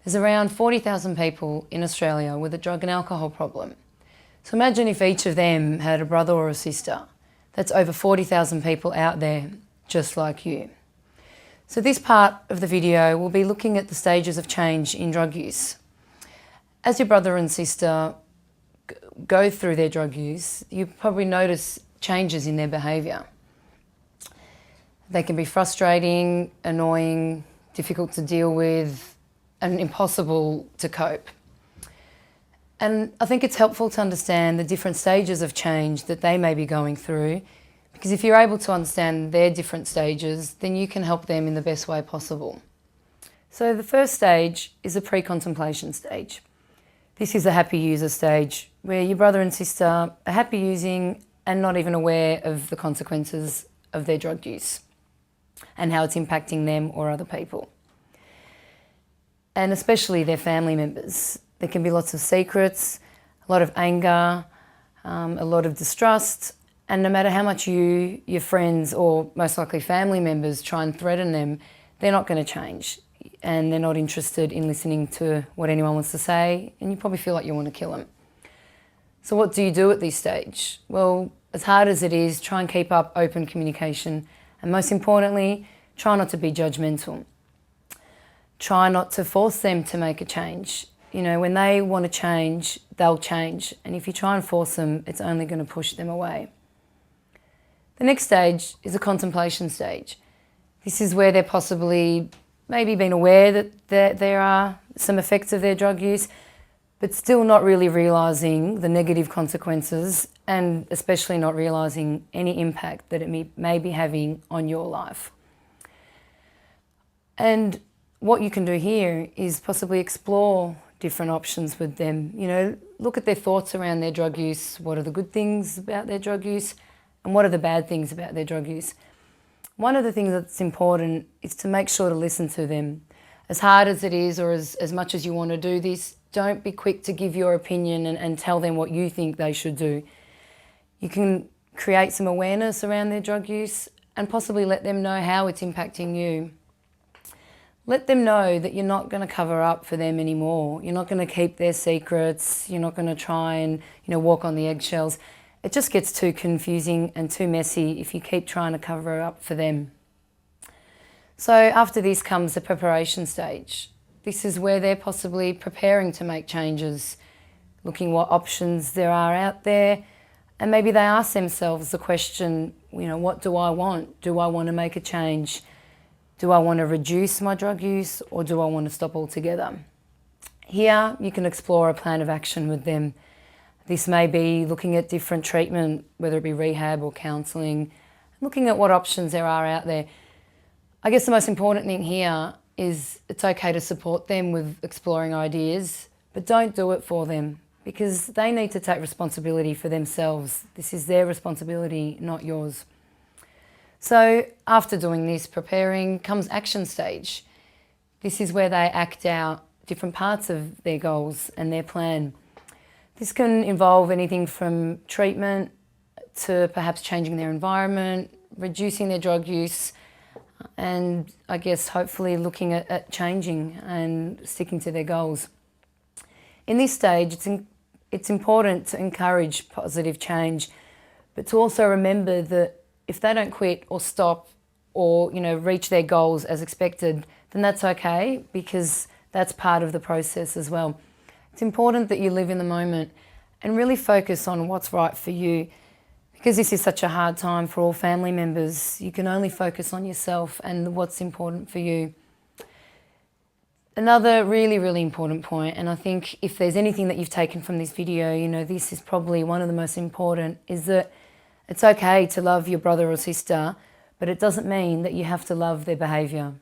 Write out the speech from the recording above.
There's around 40,000 people in Australia with a drug and alcohol problem. So imagine if each of them had a brother or a sister. That's over 40,000 people out there just like you. So this part of the video will be looking at the stages of change in drug use. As your brother and sister go through their drug use, you probably notice changes in their behaviour. They can be frustrating, annoying, difficult to deal with, and impossible to cope. And I think it's helpful to understand the different stages of change that they may be going through, because if you're able to understand their different stages, then you can help them in the best way possible. So the first stage is a pre-contemplation stage. This is a happy user stage, where your brother and sister are happy using and not even aware of the consequences of their drug use and how it's impacting them or other people. And especially their family members. There can be lots of secrets, a lot of anger, a lot of distrust, and no matter how much you, your friends, or most likely family members try and threaten them, they're not going to change, and they're not interested in listening to what anyone wants to say, and you probably feel like you want to kill them. So what do you do at this stage? Well, as hard as it is, try and keep up open communication, and most importantly, try not to be judgmental. Try not to force them to make a change. You know, when they want to change, they'll change. And if you try and force them, it's only going to push them away. The next stage is a contemplation stage. This is where they're possibly maybe been aware that there are some effects of their drug use, but still not really realising the negative consequences, and especially not realising any impact that it may be having on your life. And what you can do here is possibly explore different options with them. You know, look at their thoughts around their drug use. What are the good things about their drug use? And what are the bad things about their drug use? One of the things that's important is to make sure to listen to them. As hard as it is, or as much as you want to do this, don't be quick to give your opinion and tell them what you think they should do. You can create some awareness around their drug use and possibly let them know how it's impacting you. Let them know that you're not going to cover up for them anymore. You're not going to keep their secrets. You're not going to try and, walk on the eggshells. It just gets too confusing and too messy if you keep trying to cover up for them. So after this comes the preparation stage. This is where they're possibly preparing to make changes, looking what options there are out there, and maybe they ask themselves the question, what do I want? Do I want to make a change? Do I want to reduce my drug use, or do I want to stop altogether? Here you can explore a plan of action with them. This may be looking at different treatment, whether it be rehab or counselling, looking at what options there are out there. I guess the most important thing here is it's okay to support them with exploring ideas, but don't do it for them, because they need to take responsibility for themselves. This is their responsibility, not yours. So after doing this, preparing, comes action stage. This is where they act out different parts of their goals and their plan. This can involve anything from treatment to perhaps changing their environment, reducing their drug use, and I guess hopefully looking at changing and sticking to their goals. In this stage, it's important to encourage positive change, but to also remember that if they don't quit or stop or reach their goals as expected, then that's okay, because that's part of the process as well. It's important that you live in the moment and really focus on what's right for you, because this is such a hard time for all family members. You can only focus on yourself and what's important for you. Another really, really important point, and I think if there's anything that you've taken from this video, this is probably one of the most important, is that it's okay to love your brother or sister, but it doesn't mean that you have to love their behaviour.